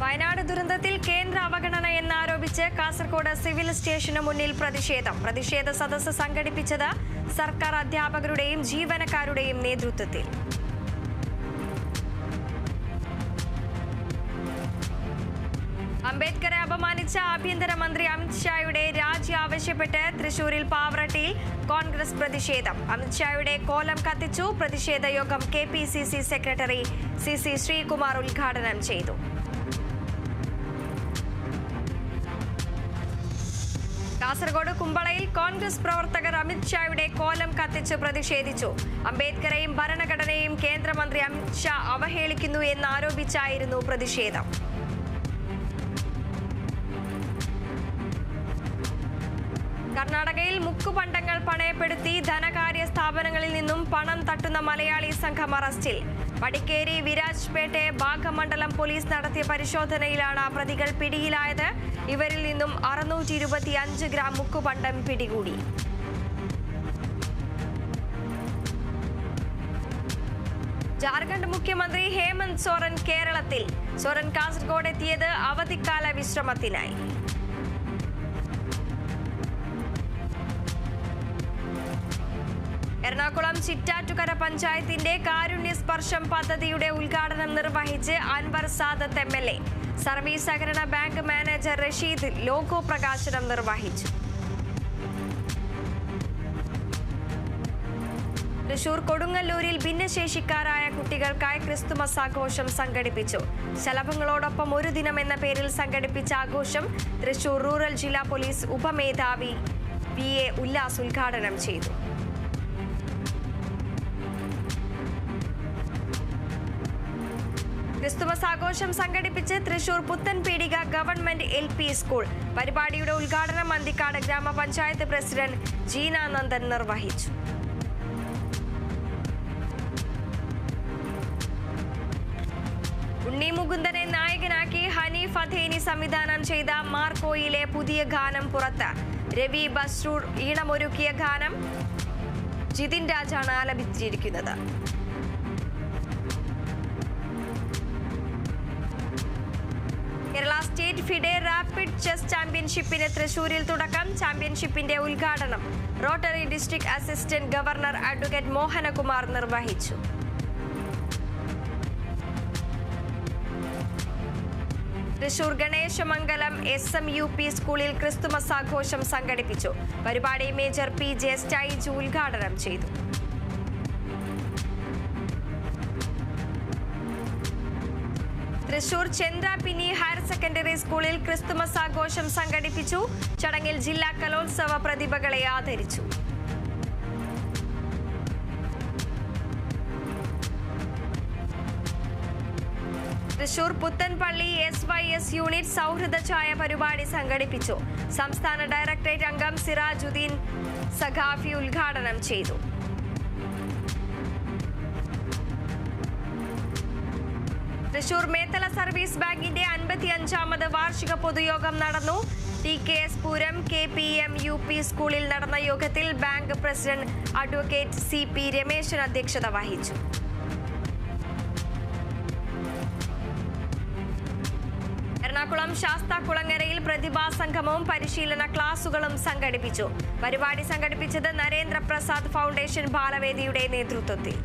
വയനാട് ദുരന്തത്തിൽ കേന്ദ്ര അവഗണന എന്നാരോപിച്ച് കാസർഗോഡ് സിവിൽ സ്റ്റേഷന് മുന്നിൽ പ്രതിഷേധ സദസ്സ് സംഘടിപ്പിച്ചത് സർക്കാർ അധ്യാപകരുടെയും ജീവനക്കാരുടെയും നേതൃത്വത്തിൽ. അംബേദ്കറെ അപമാനിച്ച ആഭ്യന്തരമന്ത്രി അമിത്ഷായുടെ രാജി ആവശ്യപ്പെട്ട് തൃശൂരിൽ പാവറട്ടിയിൽ കോൺഗ്രസ് പ്രതിഷേധം. അമിത്ഷായുടെ കോലം കത്തിച്ചു. പ്രതിഷേധ യോഗം KPCC സെക്രട്ടറി CC ശ്രീകുമാർ ഉദ്ഘാടനം ചെയ്തു. കാസർഗോഡ് കുമ്പളയിൽ കോൺഗ്രസ് പ്രവർത്തകർ അമിത്ഷായുടെ കോലം കത്തിച്ച് പ്രതിഷേധിച്ചു. അംബേദ്കറെയും ഭരണഘടനയെയും കേന്ദ്രമന്ത്രി അമിത്ഷാ അവഹേളിക്കുന്നു എന്നാരോപിച്ചായിരുന്നു പ്രതിഷേധം. കർണാടകയിൽ മുക്കുപണ്ടങ്ങൾ പണയപ്പെടുത്തി ധനകാര്യ സ്ഥാപനങ്ങളിൽ നിന്നും പണം തട്ടുന്ന മലയാളി സംഘം അറസ്റ്റിൽ. വടിക്കേരി വിരാജ്പേട്ടെ ഭാഗമണ്ഡലം പോലീസ് നടത്തിയ പരിശോധനയിലാണ് പ്രതികൾ പിടിയിലായത്. ഇവരിൽ നിന്നും 625 ഗ്രാം മുക്കുപണ്ടം പിടികൂടി. ജാർഖണ്ഡ് മുഖ്യമന്ത്രി ഹേമന്ത് സോറൻ കേരളത്തിൽ. സോറൻ കാസർഗോഡ് എത്തിയത് അവധിക്കാല വിശ്രമത്തിനായി. എറണാകുളം ചിറ്റാറ്റുകര പഞ്ചായത്തിന്റെ കാരുണ്യ സ്പർശം പദ്ധതിയുടെ ഉദ്ഘാടനം നിർവഹിച്ച് അൻവർ സാദത്ത് MLA. സർവീസ് സഹകരണ ബാങ്ക് മാനേജർ റഷീദ് ലോഗോ പ്രകാശനം നിർവഹിച്ചു. തൃശൂർ കൊടുങ്ങല്ലൂരിൽ ഭിന്നശേഷിക്കാരായ കുട്ടികൾക്കായി ക്രിസ്തുമസ് ആഘോഷം സംഘടിപ്പിച്ചു. ശലഭങ്ങളോടൊപ്പം ഒരു ദിനം എന്ന പേരിൽ സംഘടിപ്പിച്ച ആഘോഷം തൃശൂർ റൂറൽ ജില്ലാ പോലീസ് ഉപമേധാവി PA ഉല്ലാസ് ഉദ്ഘാടനം ചെയ്തു. ക്രിസ്തുമസ് ആഘോഷം സംഘടിപ്പിച്ച് Thrissur Puthanpeedika government LP school. പരിപാടിയുടെ ഉദ്ഘാടനം അന്തിക്കാട് ഗ്രാമപഞ്ചായത്ത് പ്രസിഡന്റ് ജീന നന്ദൻ നിർവഹിച്ചു. ഉണ്ണി മുകുന്ദനെ നായകനാക്കി ഹനീഫ് അഥേനി സംവിധാനം ചെയ്ത മാർക്കോയിലെ പുതിയ ഗാനം പുറത്ത്. രവി ബസ്രൂർ ഈണമൊരുക്കിയ ഗാനം ജിതിൻ രാജാണ് ആലപിച്ചിരിക്കുന്നത്. Kerala state FIDE rapid chess ചാമ്പ്യൻഷിപ്പിന് തൃശൂരിൽ തുടക്കം. ചാമ്പ്യൻഷിപ്പിന്റെ ഉദ്ഘാടനം rotary district assistant governor advocate Mohanakumar നിർവഹിച്ചു. തൃശൂർ ഗണേശമംഗലം SMUP സ്കൂളിൽ ക്രിസ്തുമസ് ആഘോഷം സംഘടിപ്പിച്ചു. പരിപാടി മേജർ PJ സ്റ്റൈജ് ഉദ്ഘാടനം ചെയ്തു. തൃശൂർ ചന്ദ്രാപിനി ഹയർ സെക്കൻഡറി സ്കൂളിൽ ക്രിസ്തുമസ് ആഘോഷം സംഘടിപ്പിച്ചു. ചടങ്ങിൽ ജില്ലാ കലോത്സവ പ്രതിഭകളെ ആദരിച്ചു. തൃശൂർ പുത്തൻപള്ളി SYS യൂണിറ്റ് സൗഹൃദ ചായ പരിപാടി സംഘടിപ്പിച്ചു. സംസ്ഥാന ഡയറക്ടറേറ്റ് അംഗം സിറാജുദ്ദീൻ സഖാഫി ഉദ്ഘാടനം ചെയ്തു. തൃശൂർ മേത്തല സർവീസ് ബാങ്കിന്റെ 55ാമത് വാർഷിക പൊതുയോഗം നടന്നു. TKS പൂരം KPM UP സ്കൂളിൽ നടന്ന യോഗത്തിൽ bank president advocate CP Rameshan അധ്യക്ഷത വഹിച്ചു. എറണാകുളം ശാസ്താകുളങ്ങരയിൽ പ്രതിഭാസംഗമവും പരിശീലന ക്ലാസുകളും സംഘടിപ്പിച്ചു. പരിപാടി സംഘടിപ്പിച്ചത് നരേന്ദ്ര പ്രസാദ് ഫൗണ്ടേഷൻ ബാലവേദിയുടെ നേതൃത്വത്തിൽ.